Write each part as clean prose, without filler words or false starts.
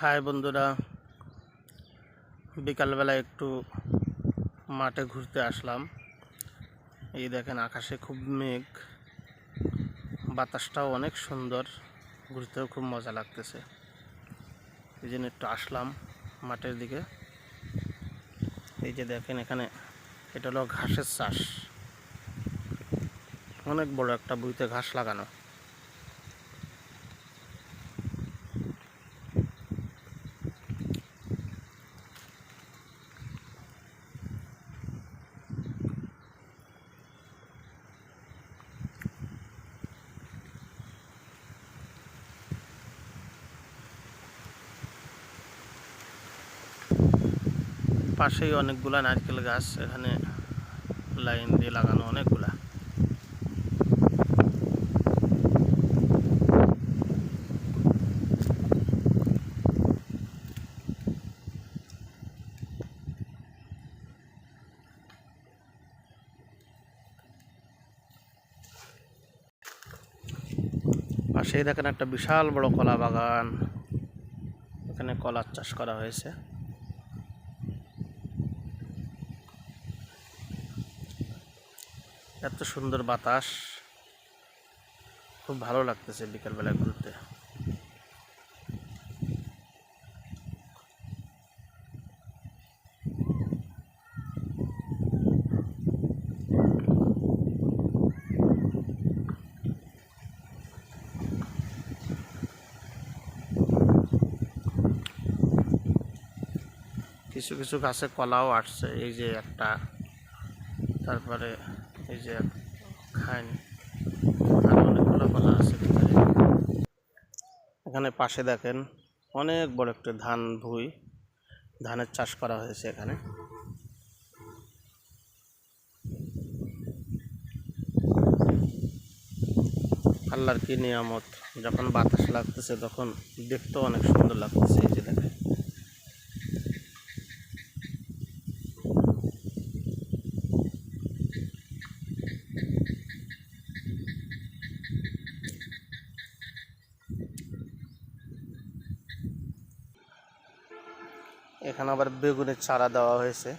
High বন্ধুরা, বিকালবেলা একটু মাঠে ঘুরতে আসলাম। এই দেখেন আকাশে খুব মেঘ, বাতাসটাও অনেক সুন্দর, ঘুরতেও খুব মজা লাগতেছে। এই জন্য একটু আসলাম মাঠের দিকে। এই যে দেখেন এখানে এটা হলো ঘাসের চাষ, অনেক বড় একটা ভুঁইতে ঘাস লাগানো। পাশেই অনেকগুলা নারকেল গাছ, এখানে লাইন দিয়ে লাগানো অনেকগুলা। পাশেই দেখেন একটা বিশাল বড় কলা বাগান, এখানে কলার চাষ করা হয়েছে। এত সুন্দর বাতাস, খুব ভালো লাগতেছে বিকালবেলায় ঘুরতে। কিছু কিছু গাছে কলাও আসছে, এই যে একটা, তারপরে এই যে খায়নি, আর অনেকগুলো কলা আছে ভিতরে। এখানে পাশে দেখেন অনেক বড় একটা ধান ভুঁই, ধানের চাষ করা হয়েছে এখানে। আল্লাহর কি নিয়ামত, যখন বাতাস লাগতেছে তখন দেখতেও অনেক সুন্দর লাগতেছে। এই যে দেখেন এখানে আবার বেগুনের চারা দেওয়া হয়েছে।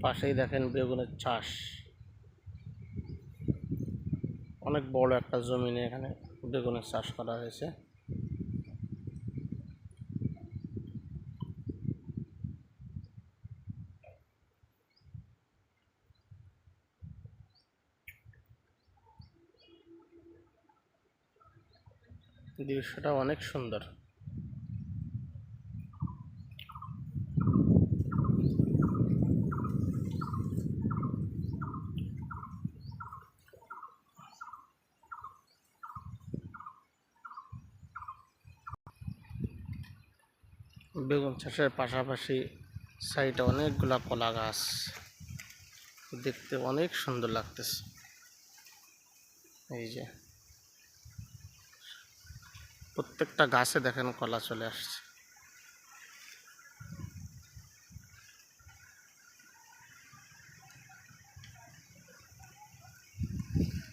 পাশেই দেখেন বেগুনের চাষ, অনেক বড় একটা জমিনে এখানে বেগুনের চাষ করা হয়েছে। দৃশ্যটা অনেক সুন্দর। বেগুন চাষের পাশাপাশি সাইডে অনেকগুলা কলা গাছ, দেখতে অনেক সুন্দর লাগতেছে। এই যে প্রত্যেকটা গাছে দেখেন কলা চলে আসছে।